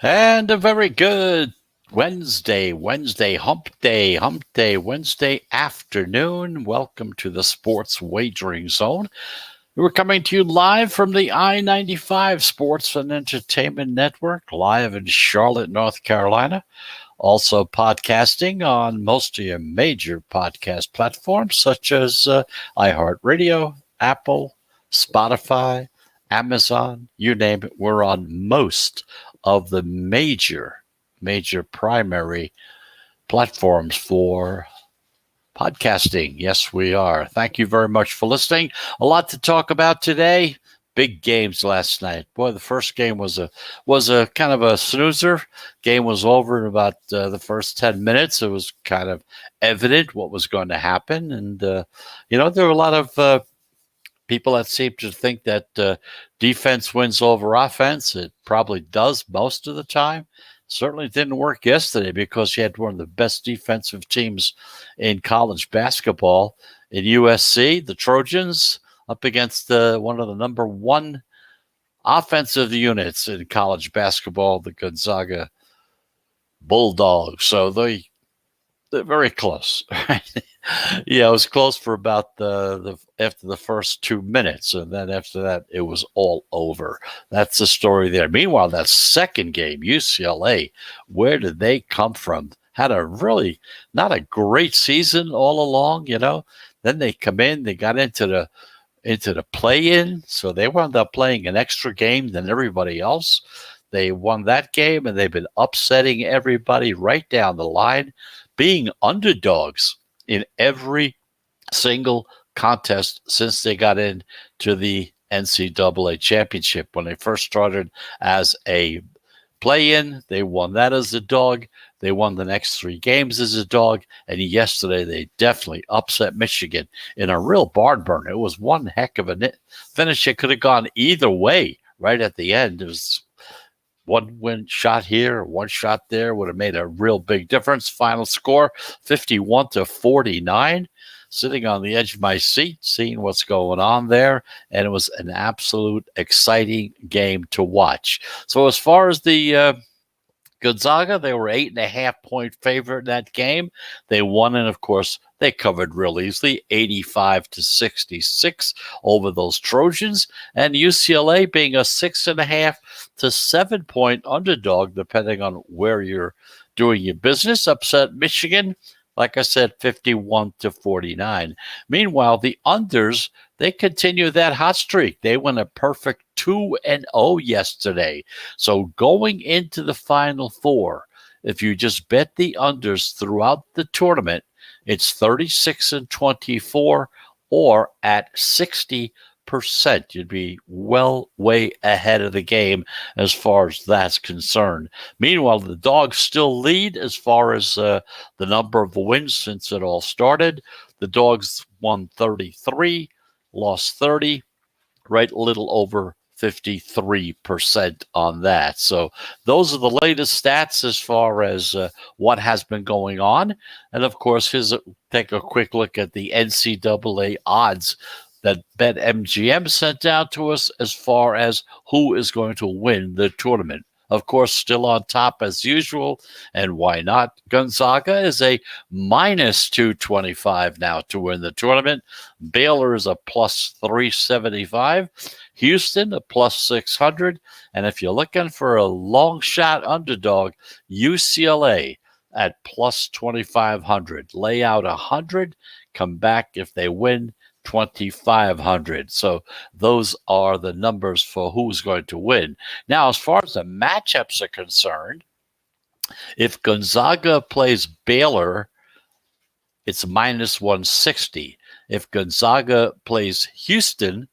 And a very good hump day, Wednesday afternoon. Welcome to the Sports Wagering Zone. We're coming to you live from the I-95 Sports and Entertainment Network, live in Charlotte, North Carolina. Also podcasting on most of your major podcast platforms, such as iHeartRadio, Apple, Spotify, Amazon, you name it. We're on most of the major primary platforms for podcasting. Yes, we are. Thank you very much for listening. A lot to talk about today. Big games last night. Boy, the first game was a kind of a snoozer. Game was over in about the first 10 minutes. It was kind of evident what was going to happen, and there were a lot of people that seem to think that defense wins over offense. It probably does most of the time. Certainly didn't work yesterday because you had one of the best defensive teams in college basketball in USC, the Trojans, up against one of the number one offensive units in college basketball, the Gonzaga Bulldogs. So they're very close. Yeah, it was close for about after the first 2 minutes, and then after that, it was all over. That's the story there. Meanwhile, that second game, UCLA, where did they come from? Had a really not a great season all along, Then they come in, they got into the play-in, so they wound up playing an extra game than everybody else. They won that game, and they've been upsetting everybody right down the line, being underdogs in every single contest since they got into the NCAA championship. When they first started as a play-in, they won that as a dog. They won the next three games as a dog. And yesterday, they definitely upset Michigan in a real barn burner. It was one heck of a finish. It could have gone either way right at the end. It was one win shot here, one shot there would have made a real big difference. Final score, 51-49. Sitting on the edge of my seat, seeing what's going on there. And it was an absolute exciting game to watch. So as far as the Gonzaga, they were 8.5-point favorite in that game. They won, and of course, they covered real easily, 85-66 over those Trojans. And UCLA being a 6.5 to 7-point underdog, depending on where you're doing your business, upset Michigan. Like I said, 51-49. Meanwhile, the unders, they continue that hot streak. They went a perfect 2-0 yesterday. So going into the Final Four, if you just bet the unders throughout the tournament, it's 36-24 or at 60%. You'd be way ahead of the game as far as that's concerned. Meanwhile, the Dogs still lead as far as the number of wins since it all started. The Dogs won 33, lost 30, right a little over 53% on that. So those are the latest stats as far as what has been going on. And of course, take a quick look at the NCAA odds that BetMGM sent out to us as far as who is going to win the tournament. Of course, still on top as usual, and why not? Gonzaga is a minus 225 now to win the tournament. Baylor is a plus 375. Houston, a plus 600. And if you're looking for a long shot underdog, UCLA at plus 2,500. Lay out 100, come back if they win, 2,500. So those are the numbers for who's going to win. Now, as far as the matchups are concerned, if Gonzaga plays Baylor, it's minus 160. If Gonzaga plays Houston,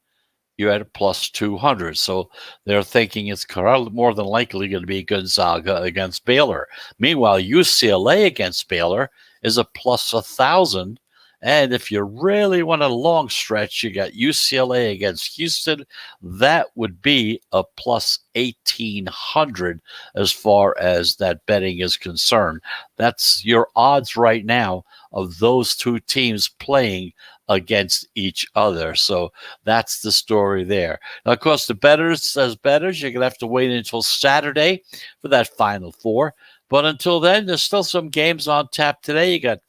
you're at a plus 200. So they're thinking it's more than likely going to be Gonzaga against Baylor. Meanwhile, UCLA against Baylor is a plus 1,000. And if you really want a long stretch, you got UCLA against Houston. That would be a plus 1,800 as far as that betting is concerned. That's your odds right now of those two teams playing against each other. So that's the story there. Now, of course, the bettors, as bettors, you're going to have to wait until Saturday for that Final Four. But until then, there's still some games on tap today. You got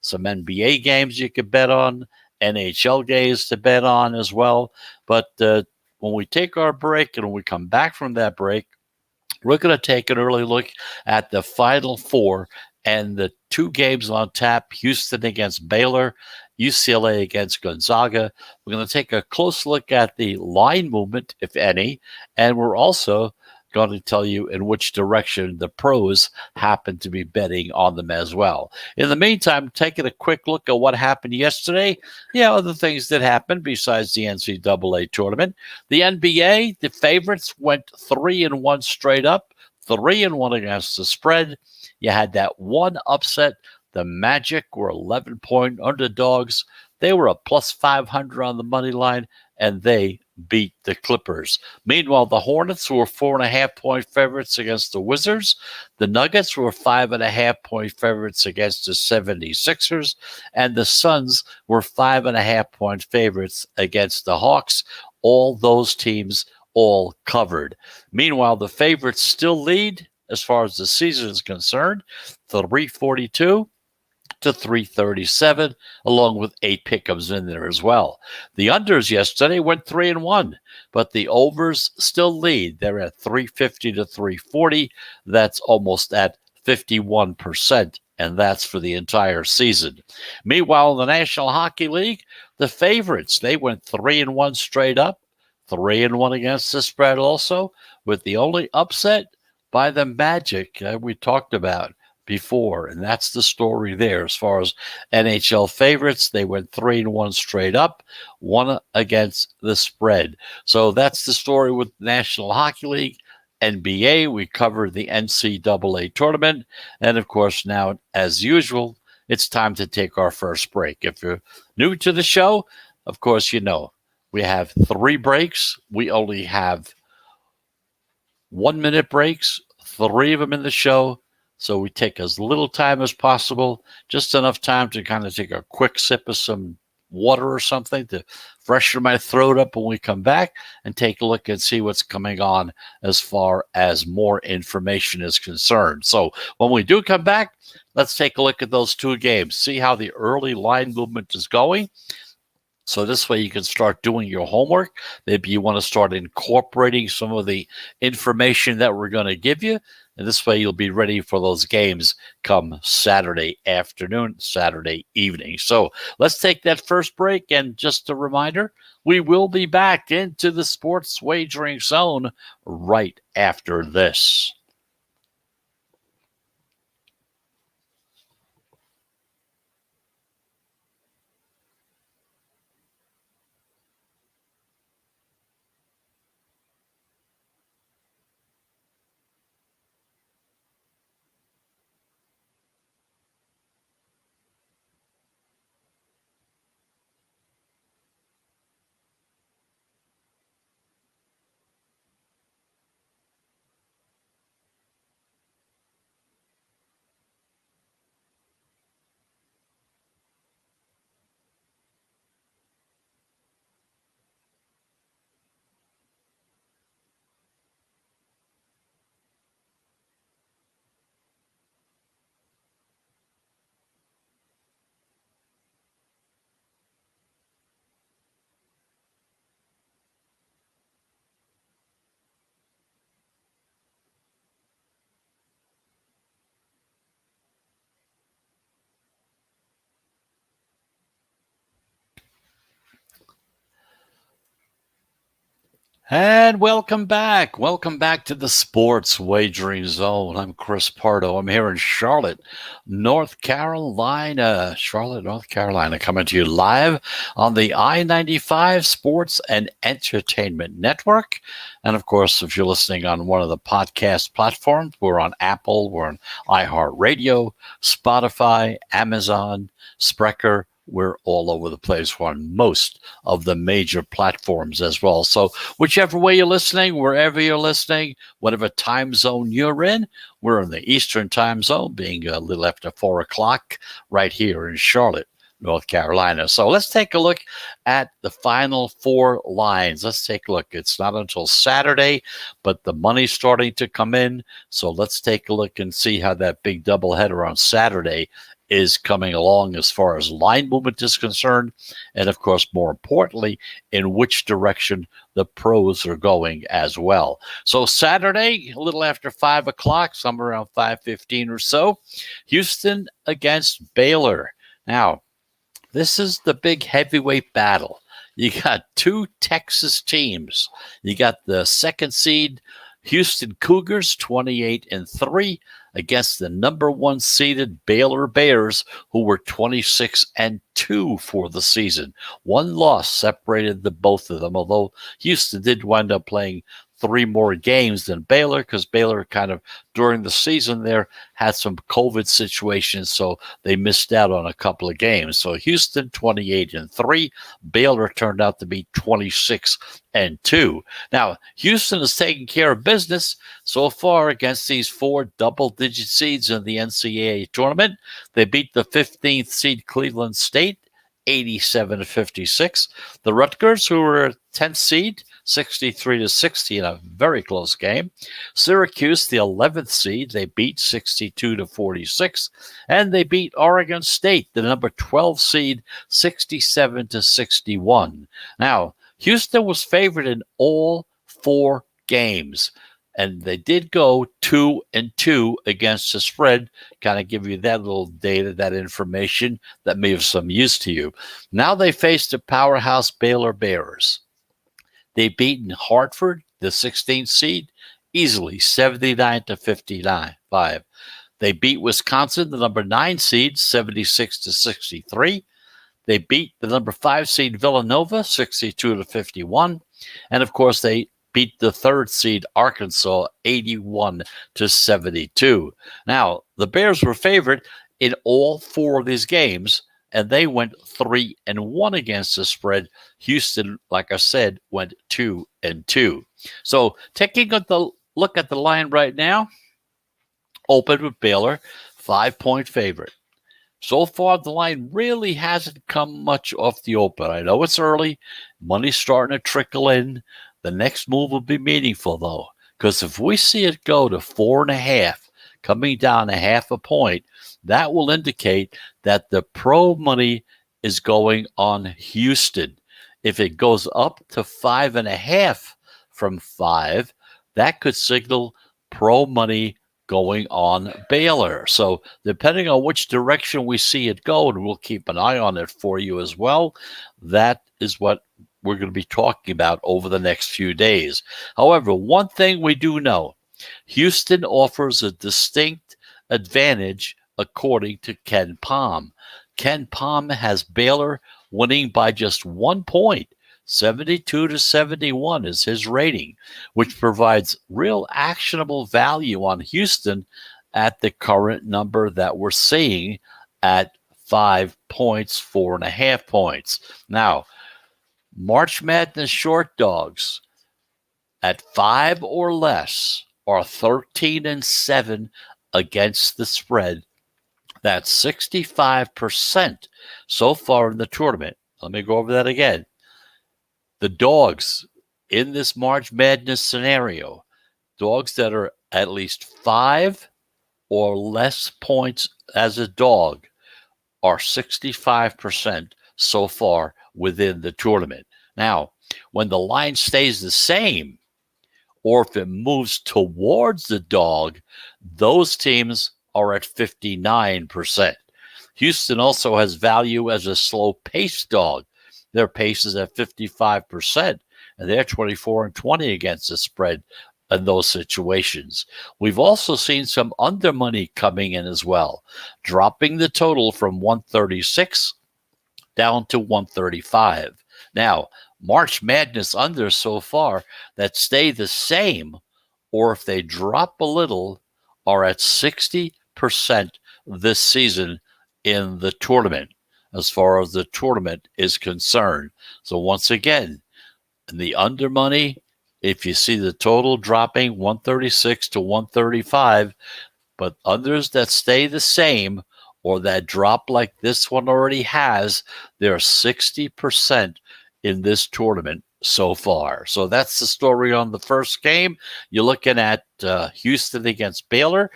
some NBA games you could bet on, NHL games to bet on as well. But when we take our break and when we come back from that break, we're going to take an early look at the Final Four and the two games on tap, Houston against Baylor, UCLA against Gonzaga. We're going to take a close look at the line movement, if any, and we're also going to tell you in which direction the pros happen to be betting on them as well. In the meantime, taking a quick look at what happened yesterday. Yeah, other things that happened besides the NCAA tournament. The NBA, the favorites went 3-1 straight up, 3-1 against the spread. You had that one upset. The Magic were 11-point underdogs. They were a plus 500 on the money line, and they beat the Clippers. Meanwhile, the Hornets were 4.5-point favorites against the Wizards. The Nuggets were 5.5-point favorites against the 76ers. And the Suns were 5.5-point favorites against the Hawks. All those teams all covered. Meanwhile, the favorites still lead as far as the season is concerned, 342 to 337, along with 8 pickups in there as well. The unders yesterday went 3-1, but the overs still lead. They're at 350 to 340. That's almost at 51%, and that's for the entire season. Meanwhile, in the National Hockey League, the favorites, they went 3-1 straight up, 3-1 against the spread also, with the only upset by the Magic we talked about before, and that's the story there. As far as NHL favorites, they went 3-1 straight up, 1 against the spread. So that's the story with National Hockey League. NBA, we covered the NCAA tournament, and of course now, as usual, it's time to take our first break. If you're new to the show, of course, you know we have 3 breaks. We only have 1-minute breaks, 3 of them in the show. So we take as little time as possible, just enough time to kind of take a quick sip of some water or something to freshen my throat up when we come back and take a look and see what's coming on as far as more information is concerned. So when we do come back, let's take a look at those 2 games, see how the early line movement is going. So this way you can start doing your homework. Maybe you want to start incorporating some of the information that we're going to give you. And this way you'll be ready for those games come Saturday afternoon, Saturday evening. So let's take that first break. And just a reminder, we will be back into the sports wagering zone right after this. And welcome back. Welcome back to the Sports Wagering Zone. I'm Chris Pardo. I'm here in Charlotte, North Carolina. Charlotte, North Carolina, coming to you live on the I-95 Sports and Entertainment Network. And of course, if you're listening on one of the podcast platforms, we're on Apple, we're on iHeartRadio, Spotify, Amazon, Spreaker. We're all over the place. We're on most of the major platforms as well. So whichever way you're listening, wherever you're listening, whatever time zone you're in, we're in the Eastern time zone, being a little after 4 o'clock right here in Charlotte, North Carolina. So let's take a look at the final four lines. Let's take a look. It's not until Saturday, but the money's starting to come in. So let's take a look and see how that big doubleheader on Saturday is coming along as far as line movement is concerned. And of course, more importantly, in which direction the pros are going as well. So Saturday, a little after 5 o'clock, somewhere around 5:15 or so, Houston against Baylor. Now, this is the big heavyweight battle. You got two Texas teams. You got the second seed Houston Cougars, 28-3, against the number one seeded Baylor Bears, who were 26-2 for the season. One loss separated the both of them, although Houston did wind up playing 3 more games than Baylor, because Baylor kind of during the season there had some COVID situations, so they missed out on a couple of games. So Houston 28-3, Baylor turned out to be 26-2. Now Houston is taking care of business so far against these 4 double-digit seeds in the NCAA tournament. They beat the 15th seed Cleveland State 87-56. The Rutgers, who were 10th seed, 63-60 in a very close game. Syracuse, the 11th seed, they beat 62-46, and they beat Oregon State, the number 12 seed, 67-61. Now, Houston was favored in all 4 games, and they did go 2-2 against the spread. Kind of give you that little data, that information that may have some use to you. Now they face the powerhouse Baylor Bears. They've beaten Hartford, the 16th seed, easily 79-55. They beat Wisconsin, the number 9 seed, 76-63. They beat the number 5 seed Villanova, 62-51. And of course, they beat the 3rd seed Arkansas, 81-72. Now, the Bears were favored in all 4 of these games, and they went 3-1 against the spread. Houston, like I said, went 2-2. So taking a look at the line right now, open with Baylor, 5-point favorite. So far, the line really hasn't come much off the open. I know it's early. Money's starting to trickle in. The next move will be meaningful, though, because if we see it go to 4.5, coming down a half a point, that will indicate that the pro money is going on Houston. If it goes up to 5.5 from 5, that could signal pro money going on Baylor. So depending on which direction we see it go, and we'll keep an eye on it for you as well, that is what we're going to be talking about over the next few days. However, one thing we do know, Houston offers a distinct advantage according to Ken Pom. Ken Pom has Baylor winning by just 1 point. 72-71 is his rating, which provides real actionable value on Houston at the current number that we're seeing at 5 points, 4.5 points. Now, March Madness short dogs at 5 or less are 13-7 against the spread. That's 65% so far in the tournament. Let me go over that again. The dogs in this March Madness scenario, dogs that are at least 5 or less points as a dog, are 65% so far within the tournament. Now, when the line stays the same, or if it moves towards the dog, those teams are at 59%. Houston also has value as a slow-paced dog. Their pace is at 55%, and they're 24-20 against the spread in those situations. We've also seen some under money coming in as well, dropping the total from 136 down to 135. Now, March Madness unders so far that stay the same, or if they drop a little, are at 60% this season in the tournament, as far as the tournament is concerned. So once again, in the under money, if you see the total dropping 136 to 135, but unders that stay the same, or that drop like this one already has, they're 60% in this tournament so far. So that's the story on the first game. You're looking at Houston against Baylor.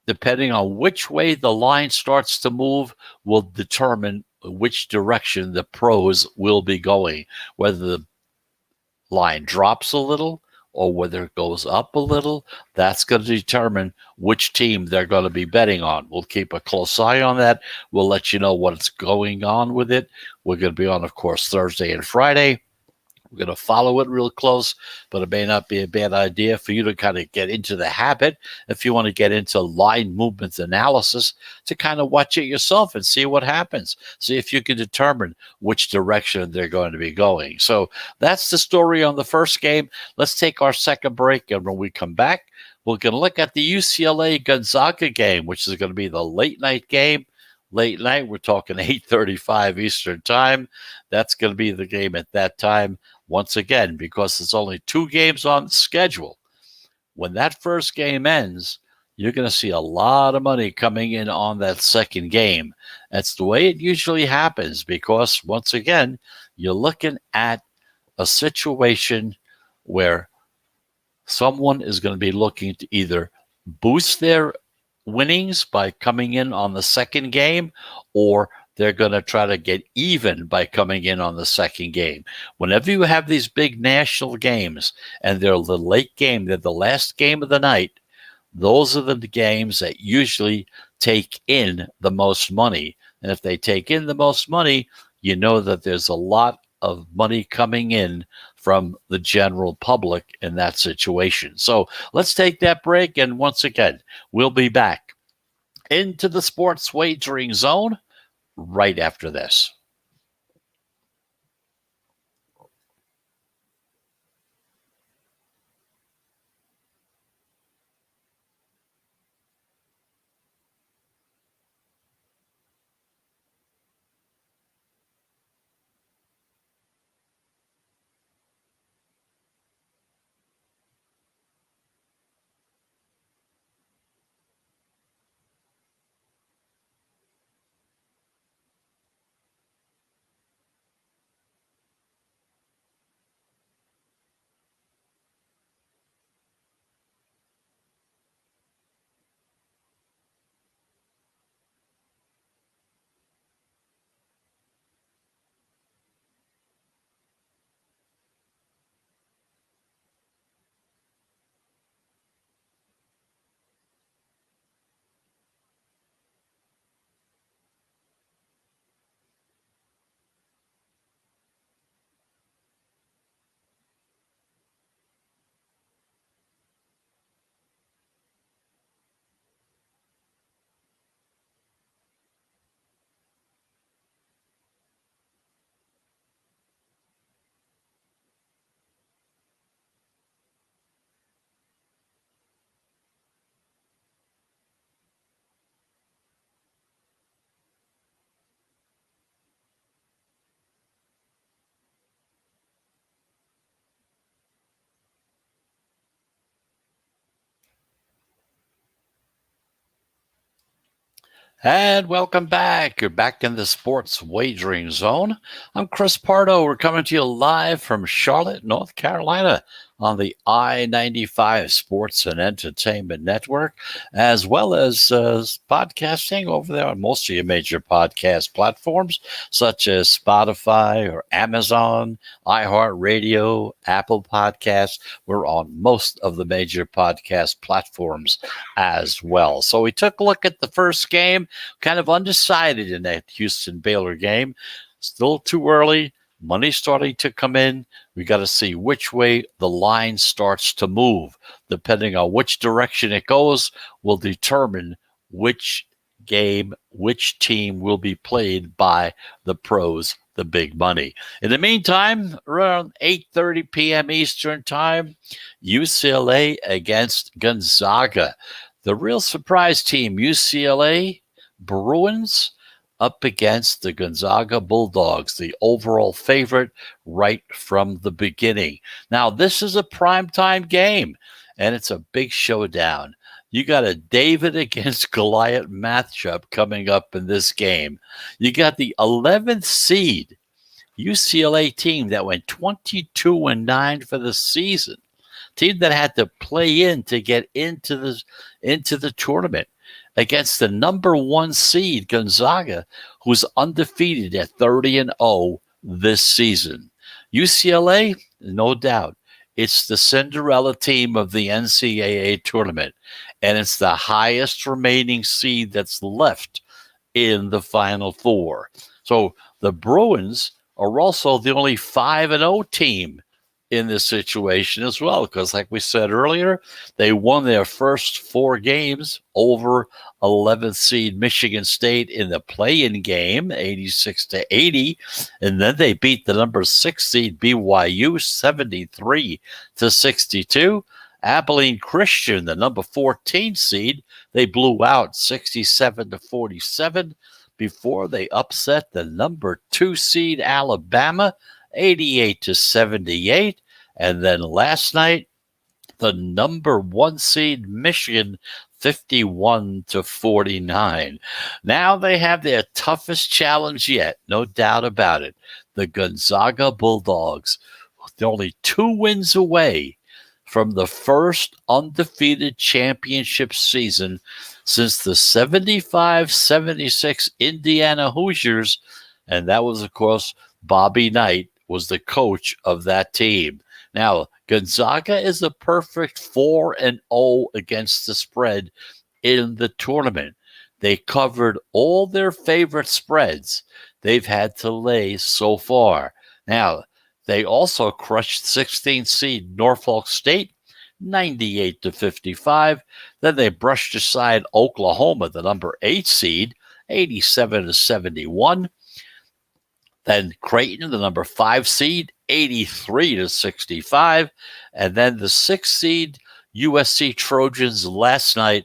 Depending on which way the line starts to move will determine which direction the pros will be going, whether the line drops a little or whether it goes up a little. That's going to determine which team they're going to be betting on. We'll keep a close eye on that. We'll let you know what's going on with it. We're going to be on, of course, Thursday and Friday. We're going to follow it real close, but it may not be a bad idea for you to kind of get into the habit, if you want to get into line movement analysis, to kind of watch it yourself and see what happens. See if you can determine which direction they're going to be going. So that's the story on the first game. Let's take our second break, and when we come back, we're going to look at the UCLA Gonzaga game, which is going to be the late night game. Late night, we're talking 8:35 Eastern time. That's going to be the game at that time. Once again, because there's only 2 games on the schedule. When that first game ends, you're going to see a lot of money coming in on that second game. That's the way it usually happens, because once again, you're looking at a situation where someone is going to be looking to either boost their winnings by coming in on the second game, or they're going to try to get even by coming in on the second game. Whenever you have these big national games and they're the late game, they're the last game of the night, those are the games that usually take in the most money. And if they take in the most money, you know that there's a lot of money coming in from the general public in that situation. So let's take that break. And once again, we'll be back into the sports wagering zone right after this. And welcome back. You're back in the sports wagering zone. I'm Chris Pardo. We're coming to you live from Charlotte, North Carolina on the I-95 Sports and Entertainment Network, as well as podcasting over there on most of your major podcast platforms, such as Spotify or Amazon, iHeartRadio, Apple Podcasts. We're on most of the major podcast platforms as well. So we took a look at the first game, kind of undecided in that Houston-Baylor game. Still too early. Money starting to come in. We got to see which way the line starts to move. Depending on which direction it goes will determine which game, which team will be played by the pros, the big money. In the meantime, around 8:30 p.m. Eastern time, UCLA against Gonzaga. The real surprise team, UCLA Bruins, up against the Gonzaga Bulldogs, the overall favorite right from the beginning. Now, this is a primetime game, and it's a big showdown. You got a David against Goliath matchup coming up in this game. You got the 11th seed UCLA team that went 22-9 for the season. Team that had to play in to get into the tournament against the number 1 seed Gonzaga, who's undefeated at 30-0 this season. UCLA, no doubt, it's the Cinderella team of the NCAA tournament, and it's the highest remaining seed that's left in the Final Four. So the Bruins are also the only 5-0 team in this situation as well, because like we said earlier, they won their first 4 games over 11th seed Michigan State in the play-in game, 86-80, and then they beat the number 6 seed BYU 73-62. Abilene Christian, the number 14 seed, they blew out 67-47 before they upset the number 2 seed Alabama 88-78. And then last night, the number 1 seed Michigan 51-49. Now they have their toughest challenge yet, no doubt about it. The Gonzaga Bulldogs. They're only 2 wins away from the first undefeated championship season since the 75-76 Indiana Hoosiers. And that was, of course, Bobby Knight was the coach of that team. Now, Gonzaga is a perfect 4-0 against the spread in the tournament. They covered all their favorite spreads they've had to lay so far. Now, they also crushed 16th seed Norfolk State 98-55. Then they brushed aside Oklahoma, the number 8 seed, 87-71. Then Creighton, the number 5 seed, 83-65. And then the 6th seed USC Trojans last night,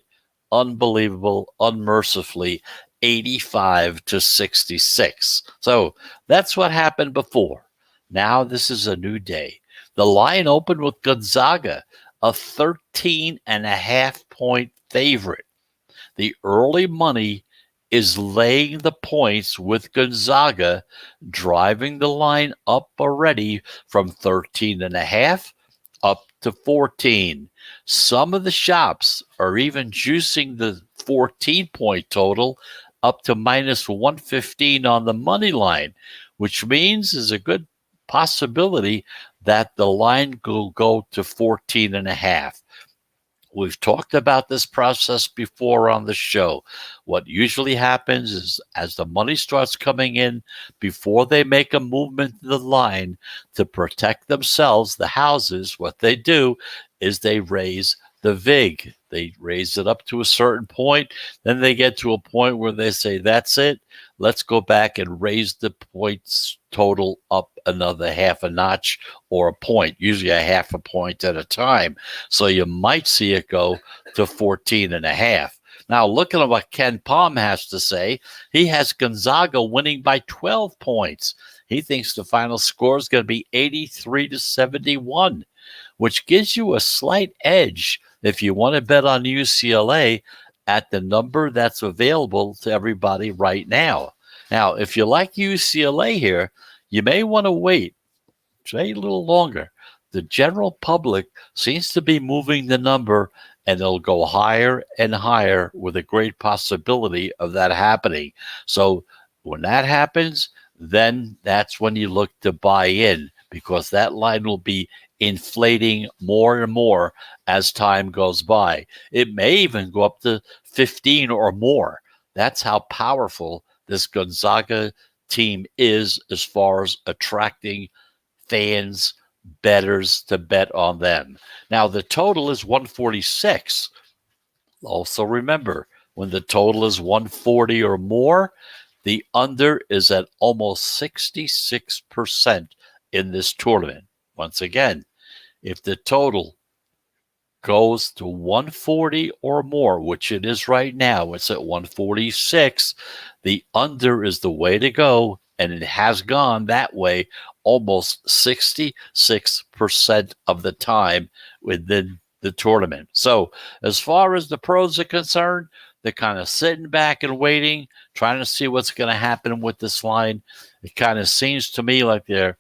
unbelievable, unmercifully, 85-66. So that's what happened before. Now this is a new day. The line opened with Gonzaga, a 13.5-point favorite. The early money is laying the points with Gonzaga, driving the line up already from 13.5 up to 14. Some of the shops are even juicing the 14-point total up to minus 115 on the money line, which means there's a good possibility that the line will go to 14.5. We've talked about this process before on the show. What usually happens is as the money starts coming in, before they make a movement in the line to protect themselves, the houses, what they do is they raise the VIG. They raise it up to a certain point. Then they get to a point where they say, that's it. Let's go back and raise the points total up another half a notch or a point, usually a half a point at a time. So you might see it go to 14.5. Now, looking at what Ken Palm has to say, he has Gonzaga winning by 12 points. He thinks the final score is going to be 83-71, which gives you a slight edge if you want to bet on UCLA at the number that's available to everybody right now. Now, if you like UCLA here, you may want to wait, say a little longer. The general public seems to be moving the number, and it'll go higher and higher with a great possibility of that happening. So when that happens, then that's when you look to buy in, because that line will be inflating more and more as time goes by. It may even go up to 15 or more. That's how powerful this Gonzaga team is as far as attracting fans, bettors to bet on them. Now, the total is 146. Also remember, when the total is 140 or more, the under is at almost 66% in this tournament. Once again, if the total goes to 140 or more, which it is right now, it's at 146, the under is the way to go, and it has gone that way almost 66% of the time within the tournament. So as far as the pros are concerned, they're kind of sitting back and waiting, trying to see what's going to happen with this line. It kind of seems to me like they're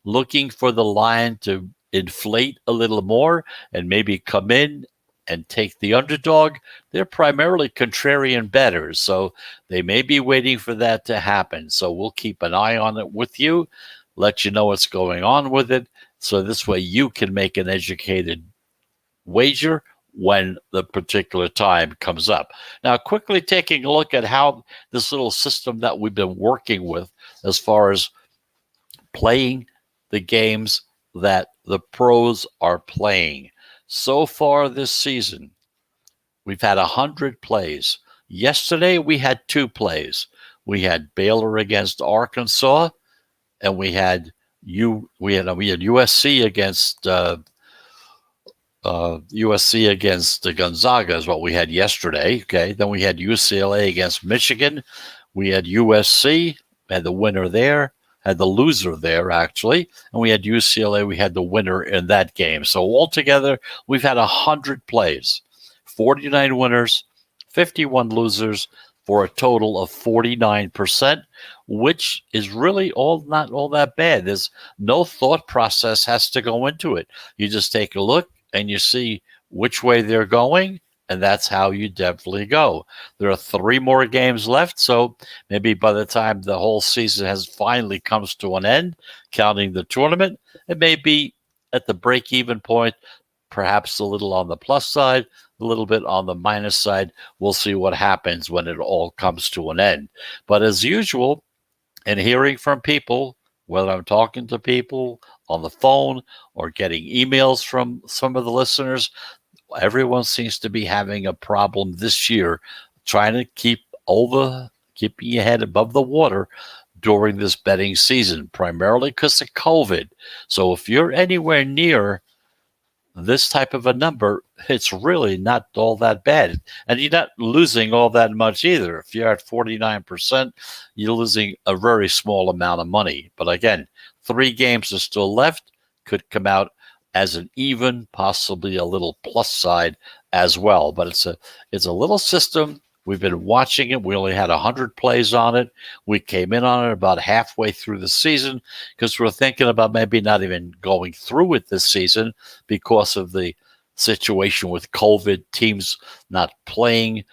looking for the line to inflate a little more and maybe come in and take the underdog. They're primarily contrarian bettors, so they may be waiting for that to happen. So we'll keep an eye on it with you, let you know what's going on with it, so this way you can make an educated wager when the particular time comes up. Now, quickly taking a look at how this little system that we've been working with as far as playing the games that the pros are playing. So far this season, we've had 100 plays. Yesterday, we had 2 plays. We had Baylor against Arkansas, and we had USC against USC against Gonzaga is what we had yesterday. Okay, then we had UCLA against Michigan. We had USC, had the winner there, had the loser there actually, and we had UCLA. We had the winner in that game. So altogether, we've had 100 plays, 49 winners, 51 losers, for a total of 49%, which is really not all that bad. There's no thought process has to go into it. You just take a look and you see which way they're going, and that's how you definitely go. There are 3 more games left, so maybe by the time the whole season has finally comes to an end, counting the tournament, it may be at the break-even point, perhaps a little on the plus side, a little bit on the minus side. We'll see what happens when it all comes to an end. But as usual, and hearing from people, whether I'm talking to people on the phone or getting emails from some of the listeners, everyone seems to be having a problem this year trying to keeping your head above the water during this betting season, primarily because of COVID. So if you're anywhere near this type of a number, it's really not all that bad. And you're not losing all that much either. If you're at 49%, you're losing a very small amount of money. But again, 3 games are still left, could come out as an even, possibly a little plus side as well. But it's a little system. We've been watching it. We only had 100 plays on it. We came in on it about halfway through the season because we're thinking about maybe not even going through it this season because of the situation with COVID, teams not playing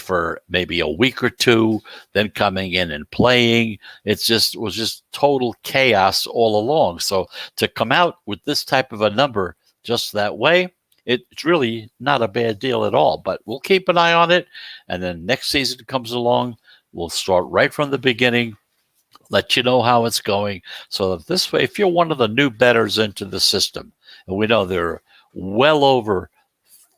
for maybe a week or 2, then coming in and playing. It was just total chaos all along. So to come out with this type of a number just that way, it's really not a bad deal at all. But we'll keep an eye on it. And then next season comes along, we'll start right from the beginning, let you know how it's going. So that this way, if you're one of the new bettors into the system, and we know there are well over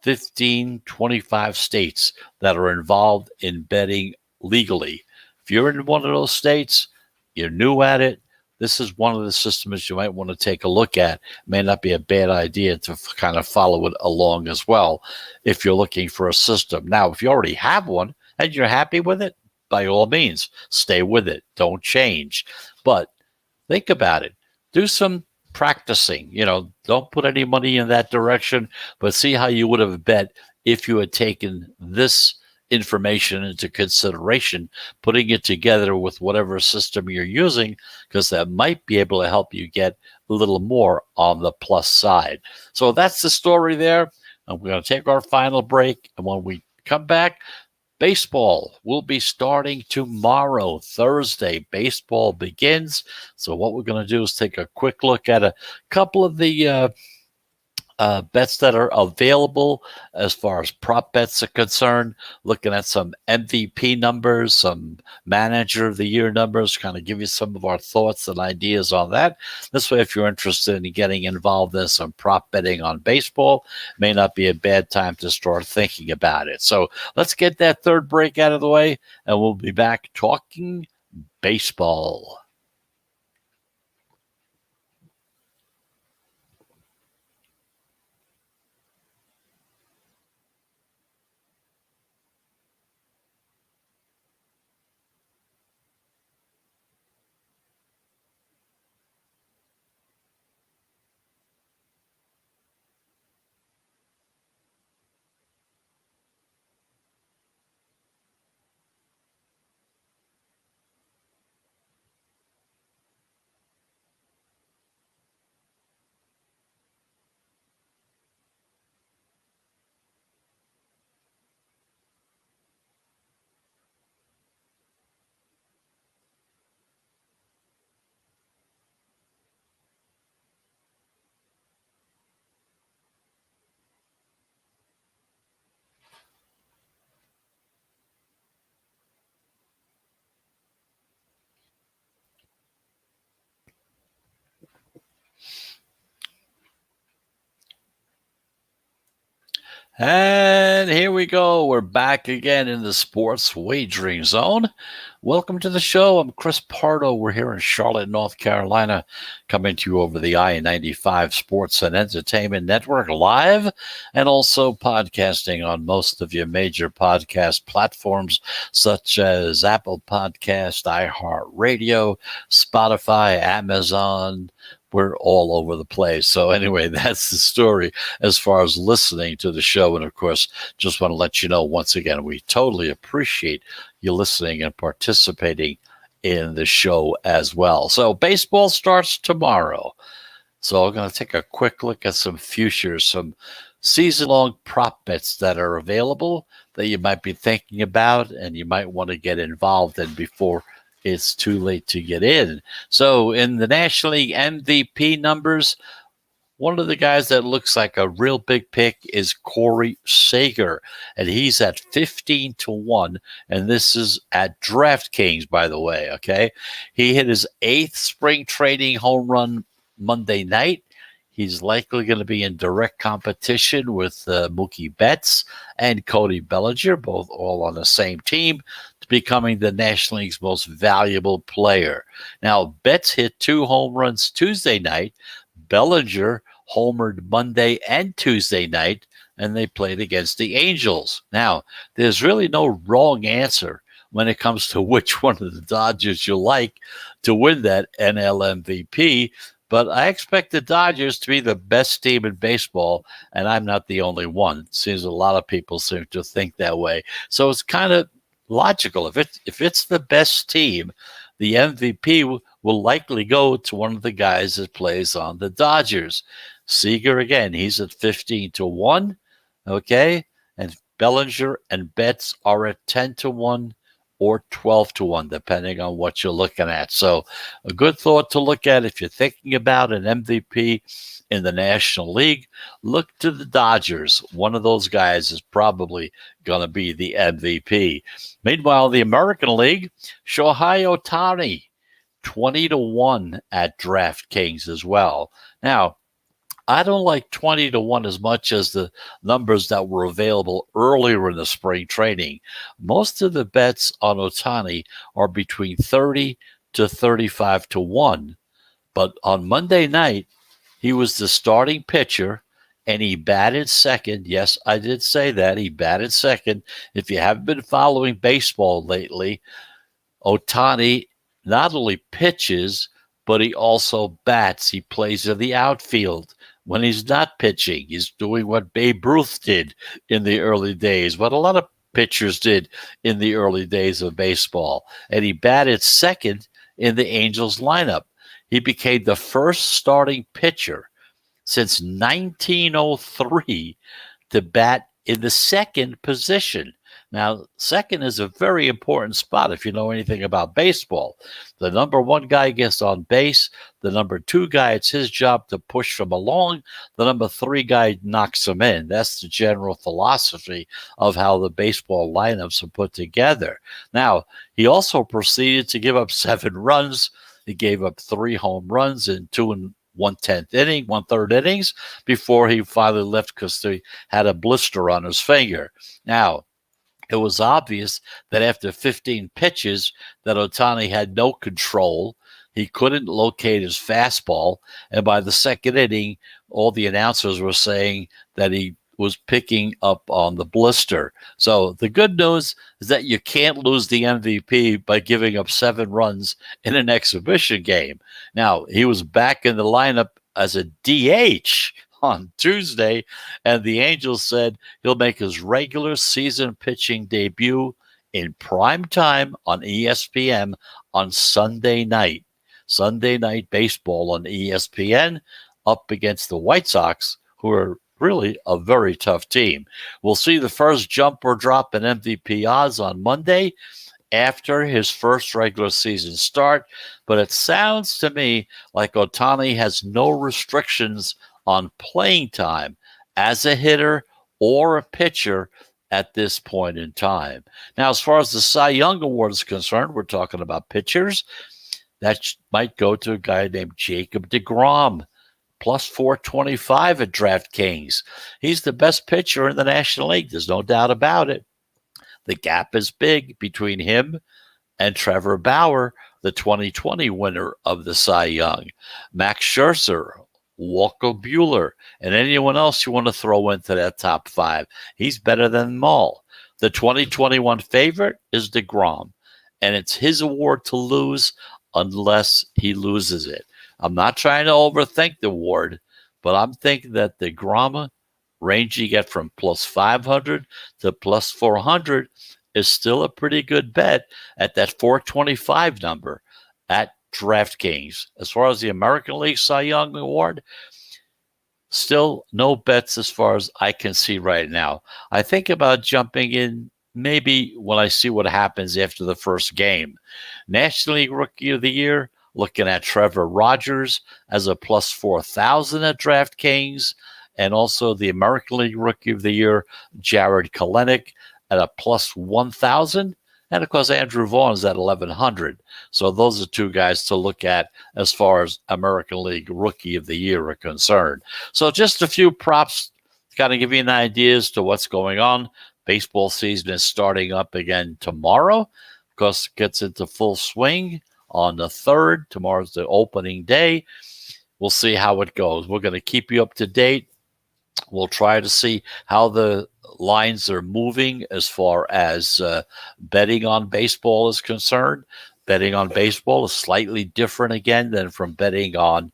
15, 25 states that are involved in betting legally. If you're in one of those states, you're new at it, this is one of the systems you might want to take a look at. It may not be a bad idea to kind of follow it along as well if you're looking for a system. Now, if you already have one and you're happy with it, by all means, stay with it. Don't change. But think about it. Do some practicing. Don't put any money in that direction, but see how you would have bet if you had taken this information into consideration, putting it together with whatever system you're using, because that might be able to help you get a little more on the plus side. So that's the story there. And we're going to take our final break. And when we come back, baseball will be starting tomorrow, Thursday. Baseball begins. So what we're going to do is take a quick look at a couple of the bets that are available as far as prop bets are concerned, looking at some MVP numbers, some manager of the year numbers, kind of give you some of our thoughts and ideas on that. This way, if you're interested in getting involved in some prop betting on baseball, may not be a bad time to start thinking about it. So let's get that third break out of the way, and we'll be back talking baseball. And here we go. We're back again in the sports wagering zone. Welcome to the show. I'm Chris Pardo. We're here in Charlotte, North Carolina, coming to you over the I-95 Sports and Entertainment Network live and also podcasting on most of your major podcast platforms such as Apple Podcast, iHeartRadio, Spotify, Amazon. We're all over the place. So anyway, that's the story as far as listening to the show. And of course, just want to let you know once again, we totally appreciate you listening and participating in the show as well. So baseball starts tomorrow. So I'm going to take a quick look at some futures, some season-long prop bets that are available that you might be thinking about and you might want to get involved in before it's too late to get in. So in the National League MVP numbers, one of the guys that looks like a real big pick is Corey Seager, and he's at 15-1, and this is at DraftKings, by the way, okay? He hit his 8th spring training home run Monday night. He's likely going to be in direct competition with Mookie Betts and Cody Bellinger, both all on the same team, to becoming the National League's most valuable player. Now, Betts hit 2 home runs Tuesday night. Bellinger homered Monday and Tuesday night, and they played against the Angels. Now, there's really no wrong answer when it comes to which one of the Dodgers you like to win that NL MVP, but I expect the Dodgers to be the best team in baseball, and I'm not the only one. It seems a lot of people seem to think that way. So it's kind of logical. If it's the best team, the MVP will likely go to one of the guys that plays on the Dodgers. Seager, again, he's at 15-1, okay? And Bellinger and Betts are at 10-1 or 12-1, depending on what you're looking at. So a good thought to look at if you're thinking about an MVP in the National League, look to the Dodgers. One of those guys is probably going to be the MVP. Meanwhile, the American League, Shohei Ohtani, 20-1 at DraftKings as well. Now, I don't like 20-1 as much as the numbers that were available earlier in the spring training. Most of the bets on Ohtani are between 30 to 35-1. But on Monday night, he was the starting pitcher and he batted second. Yes, I did say that. He batted second. If you haven't been following baseball lately, Ohtani not only pitches, but he also bats. He plays in the outfield. When he's not pitching, he's doing what Babe Ruth did in the early days, what a lot of pitchers did in the early days of baseball. And he batted second in the Angels lineup. He became the first starting pitcher since 1903 to bat in the second position. Now, second is a very important spot if you know anything about baseball. The number one guy gets on base. The number two guy, it's his job to push him along. The number three guy knocks him in. That's the general philosophy of how the baseball lineups are put together. Now, he also proceeded to give up 7 runs. He gave up 3 home runs in 2 1/3 innings before he finally left because he had a blister on his finger. Now, it was obvious that after 15 pitches that Ohtani had no control. He couldn't locate his fastball. And by the second inning, all the announcers were saying that he was picking up on the blister. So the good news is that you can't lose the MVP by giving up 7 runs in an exhibition game. Now, he was back in the lineup as a DH on Tuesday, and the Angels said he'll make his regular season pitching debut in prime time on ESPN on Sunday night. Sunday night baseball on ESPN up against the White Sox, who are really a very tough team. We'll see the first jump or drop in MVP odds on Monday after his first regular season start, but it sounds to me like Ohtani has no restrictions on playing time as a hitter or a pitcher at this point in time. Now, as far as the Cy Young Award is concerned, we're talking about pitchers. That might go to a guy named Jacob deGrom. plus 425 at DraftKings. He's the best pitcher in the National League. There's no doubt about it. The gap is big between him and Trevor Bauer, the 2020 winner of the Cy Young. Max Scherzer, Walker Buehler, and anyone else you want to throw into that top five. He's better than them all. The 2021 favorite is DeGrom, and it's his award to lose unless he loses it. I'm not trying to overthink the award, but I'm thinking that DeGrom range you get from plus 500 to plus 400 is still a pretty good bet at that 425 number at DraftKings. As far as the American League Cy Young Award, still no bets as far as I can see right now. I think about jumping in maybe when I see what happens after the first game. National League Rookie of the Year, looking at Trevor Rogers as a plus 4,000 at DraftKings, and also the American League Rookie of the Year, Jared Kelenic, at a plus 1,000. And of course, Andrew Vaughn is at 1,100. So those are two guys to look at as far as American League Rookie of the Year are concerned. So just a few props to kind of give you an idea as to what's going on. Baseball season is starting up again tomorrow. Of course, it gets into full swing on the 3rd. Tomorrow's the opening day. We'll see how it goes. We're going to keep you up to date. We'll try to see how the lines are moving as far as betting on baseball is concerned. Betting on baseball is slightly different again than from betting on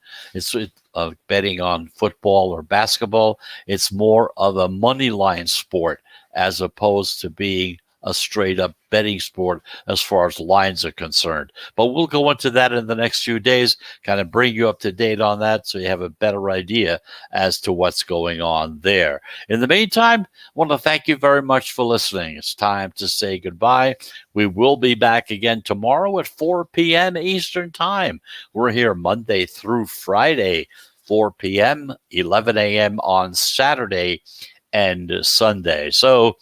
betting on football or basketball. It's more of a money line sport as opposed to being a straight up betting sport as far as lines are concerned. But we'll go into that in the next few days, kind of bring you up to date on that so you have a better idea as to what's going on there. In the meantime, I want to thank you very much for listening. It's time to say goodbye. We will be back again tomorrow at 4 p.m. Eastern Time. We're here Monday through Friday, 4 p.m., 11 a.m. on Saturday and Sunday. So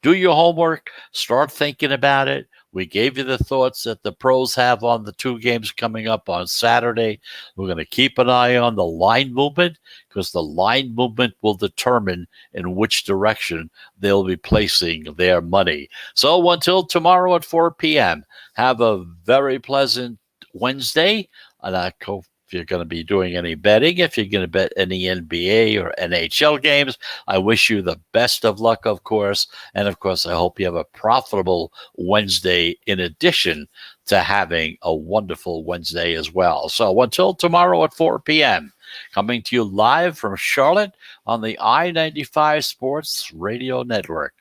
do your homework. Start thinking about it. We gave you the thoughts that the pros have on the two games coming up on Saturday. We're going to keep an eye on the line movement because the line movement will determine in which direction they'll be placing their money. So until tomorrow at 4 p.m., have a very pleasant Wednesday. And I hope if you're going to be doing any betting, if you're going to bet any NBA or NHL games, I wish you the best of luck, of course. And, of course, I hope you have a profitable Wednesday in addition to having a wonderful Wednesday as well. So until tomorrow at 4 p.m., coming to you live from Charlotte on the I-95 Sports Radio Network.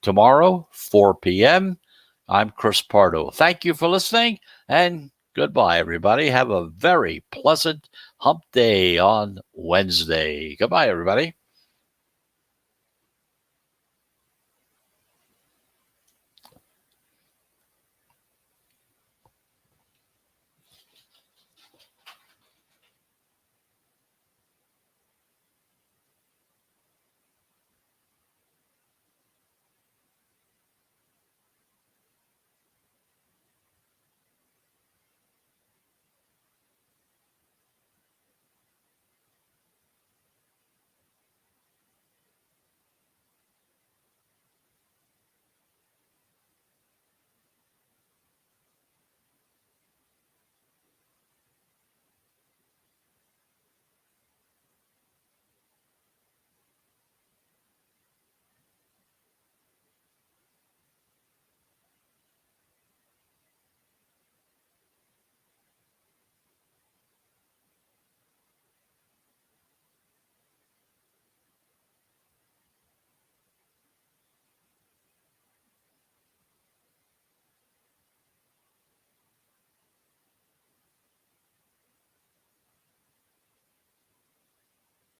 Tomorrow, 4 p.m., I'm Chris Pardo. Thank you for listening, and goodbye, everybody. Have a very pleasant hump day on Wednesday. Goodbye, everybody.